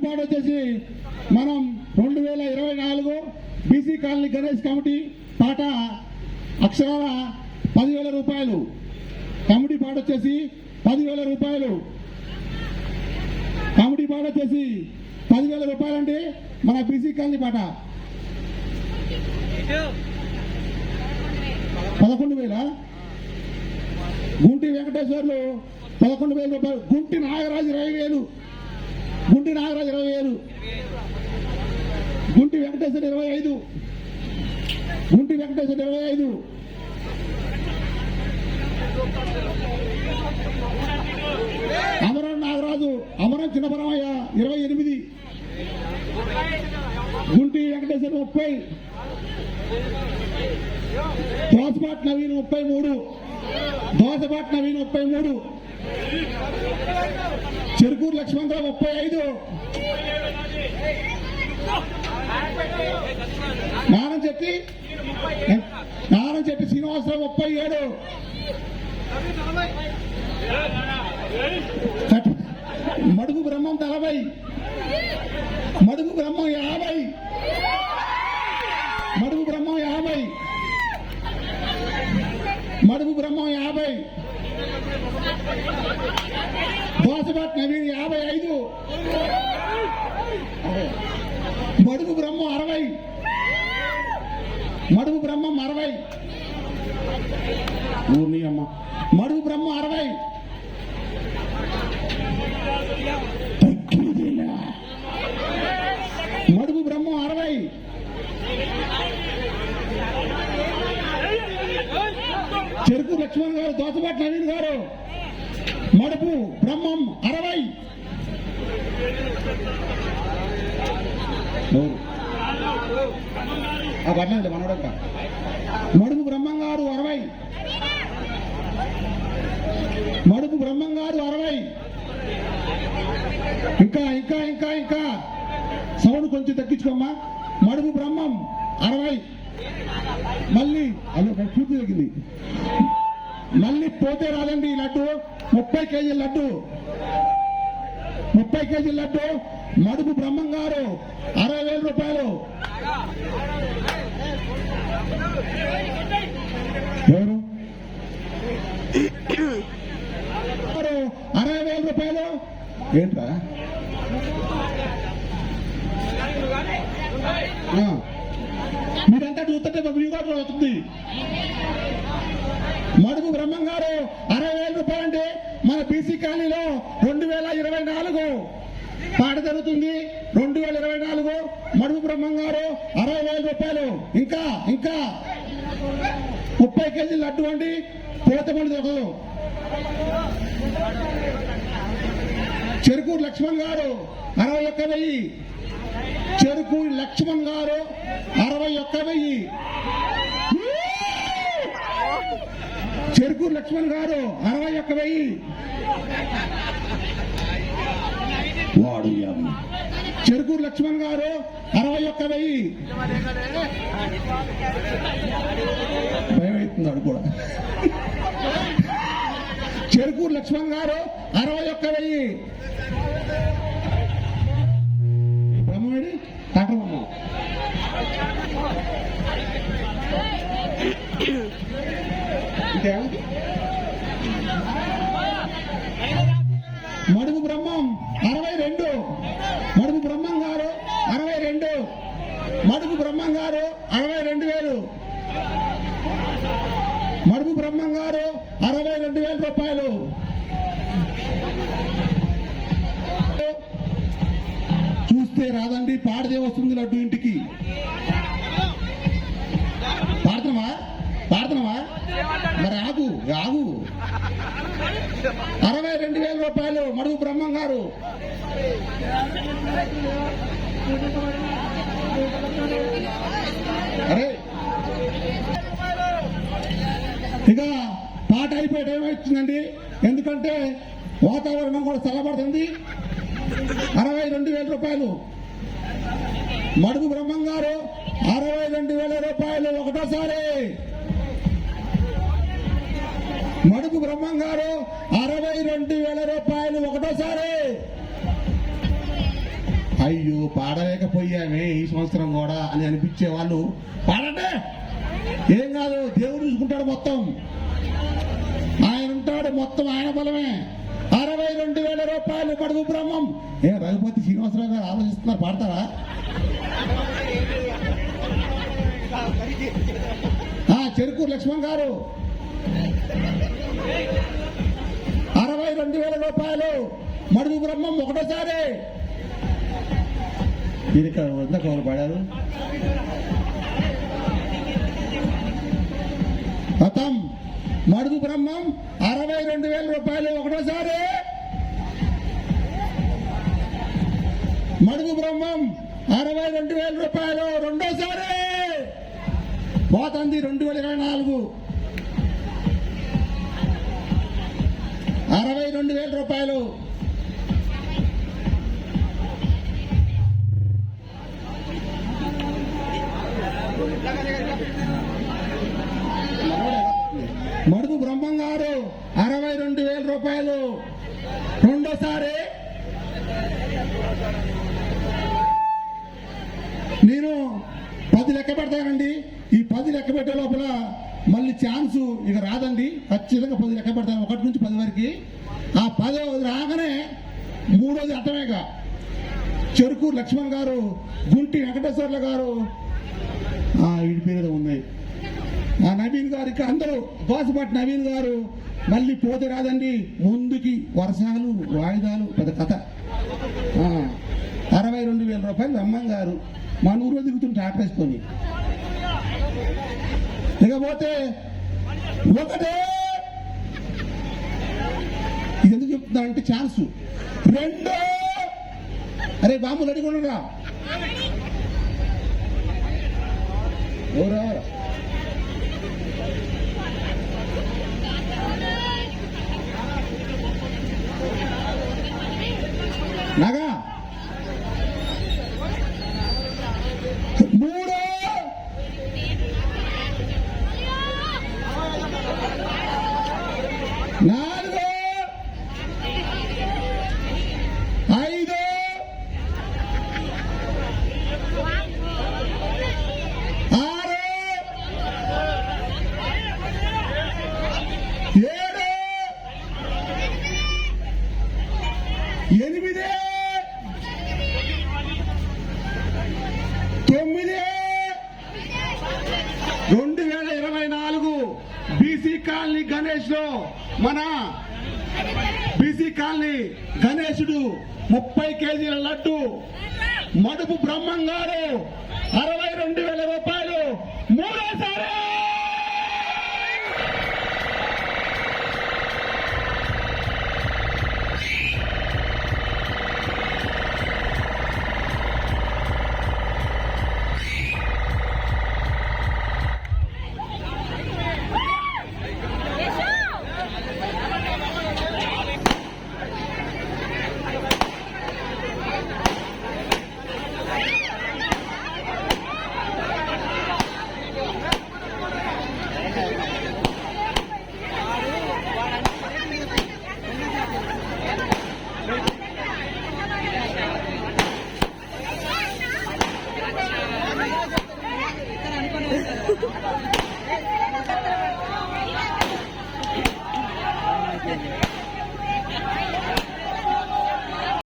పాట వచ్చేసి మనం 2024 బీసీ కాలనీ గణేష్ కమిటీ పాట అక్షరాల 10,000 రూపాయలు. కమిటీ పాట వచ్చేసి 10,000 రూపాయలు. కమిటీ పాట వచ్చేసి 10,000 రూపాయలు అంటే మన బీసీ కాలనీ పాట 11,000. గుంటి వెంకటేశ్వర్లు 11,000 రూపాయలు. గుంటి నాగరాజు 20,000. గుంటి నాగరాజు 20,000. గుంటి వెంకటేశ్వర 25. గుంటి వెంకటేశ్వర 25. అమరం నాగరాజు అమరం చిన్నపరమయ్య 28. గుంటి వెంకటేశ్వర 30. దోసపాటి నవీన్ 33. దోసపాటి నవీన్ 33. చెరుకూరు లక్ష్మణరావు 35. నారం చెట్టి శ్రీనివాసరావు 37. మడుగు బ్రహ్మం 40. మడుగు బ్రహ్మం 50. మడుగు బ్రహ్మం 50. మడుగు బ్రహ్మం 50. దోసపాటి నవీన్ 55. మడుగు బ్రహ్మం 60. మడుగు బ్రహ్మం 60. ఊర్ని అమ్మ మడుగు బ్రహ్మం 60. మడుగు బ్రహ్మం 60. చెరుకు లక్ష్మణ్ గారు దోసపాటి నవీన్ గారు మడుపు బ్రహ్మం 60. పర్లేదు మనోడక మడుపు బ్రహ్మం గారు 60. మడుపు బ్రహ్మం గారు 60. ఇంకా ఇంకా ఇంకా ఇంకా సౌండ్ కొంచెం తగ్గించుకోమ్మా. మడుపు బ్రహ్మం 60. మళ్ళీ అలా పూర్తి తగ్గింది. మళ్ళీ పోతే రాదండి ఈ లడ్డు 30 కేజీల లడ్డు. 30 కేజీల లడ్డు మడుపు బ్రహ్మం గారు 60,000 రూపాయలు. ఎవరు 60,000 రూపాయలు ఏంట్రా? మీరంతా చూస్తుంటే వ్యూగా వస్తుంది. మడుగు బ్రహ్మం గారు 60,000 రూపాయలు అంటే మన బీసీ కాలనీలో 2024 పాట జరుగుతుంది. 2024 మడుగు బ్రహ్మం గారు 60,000 రూపాయలు. ఇంకా ఇంకా 30 కేజీలు లడ్డు అండి పోతమని దొరకదు. చెరుకూరు లక్ష్మణ్ గారు 61,000. చెరుకూరు లక్ష్మణ్ గారు 61,000. చెరుకూరు లక్ష్మణ్ గారు 61,000. వాడు చెరుకూరు లక్ష్మణ్ గారు 61,000. భయం అవుతున్నాడు కూడా. చెరుకూరు లక్ష్మణ్ గారు 61,000. బ్రహ్మవేడి డాక్టర్ బ్రహ్మ మడుగు బ్రహ్మం 62. మడుగు బ్రహ్మం గారు 62. మడుగు బ్రహ్మం గారు 62,000. మడుగు బ్రహ్మం గారు 62,000 రూపాయలు. చూస్తే రాదండి పాడదే వస్తుంది లడ్డు ఇంటికి. పాడుతున్నావా పాడుతున్నావా మరి ఆగు ఆగు. 62,000 రూపాయలు మడుగు బ్రహ్మం గారు. అరే ఇక పాట అయిపోయే టైం వచ్చిందండి. ఎందుకంటే వాతావరణం కూడా చల్లబడుతుంది. 62,000 రూపాయలు మడుగు బ్రహ్మం గారు 62,000 రూపాయలు ఒకటోసారి. మడుగు బ్రహ్మం గారు 62,000 రూపాయలు ఒకటోసారి. అయ్యో పాడలేకపోయామే ఈ సంవత్సరం కూడా అని అనిపించే వాళ్ళు పాడండి, ఏం కాదు, దేవుడు చూసుకుంటాడు మొత్తం, ఆయన ఉంటాడు మొత్తం, ఆయన బలమే. 62,000 రూపాయలు మడుగు బ్రహ్మం. రఘుపతి శ్రీనివాసరావు గారు ఆలోచిస్తున్నారు, పాడతారా? చెరుకూరు లక్ష్మణ్ గారు 62,000 రూపాయలు మడుగు బ్రహ్మం ఒకటోసారి. దీనికి వంద కవులు పడారు. గతం మడుగు బ్రహ్మం 62,000 రూపాయలు ఒకటోసారి. మడుగు బ్రహ్మం 62,000 రూపాయలు రెండోసారి. పోతుంది 2024 62,000 రూపాయలు. మడుగు బ్రహ్మం గారు 62,000 రూపాయలు రెండోసారి. నేను 10 లెక్క పెడతానండి. ఈ 10 లెక్క పెట్టే లోపల మళ్ళీ ఛాన్స్ ఇక రాదండి. ఖచ్చితంగా 10 లెక్క పెడతాను, 1 నుంచి 10 వరకు. ఆ 10 రాగానే మూడోది అర్థమేక చెరుకూరు లక్ష్మణ్ గారు, గుంటి వెంకటేశ్వర్ల గారు, వీడి పేరు ఉన్నాయి, నవీన్ గారు, ఇక్కడ అందరూ దోసపాటి నవీన్ గారు. మళ్ళీ పోతే రాదండి, ముందుకి వర్షాలు వాయిదాలు పెద్ద కథ. 62,000 రూపాయలు బ్రహ్మం గారు మన ఊరు దిగుతుంటే ఆపేసుకొని. ఇకపోతే ఒకటే, ఇది ఎందుకు చెప్తున్నా అంటే ఛాన్స్. రెండో, అరే బాబు అడిగొనరా ఓరా నాగా. మూడో, నాలుగో, ఐదో, ఆరో, ఏడో, 8, 9. 2024 బీసీ కాలనీ గణేష్ లో మన బీసీ కాలనీ గణేశుడు 30 కేజీల లడ్డు మడుపు బ్రహ్మం గారు 62,000 రూపాయలు మూడోసారి.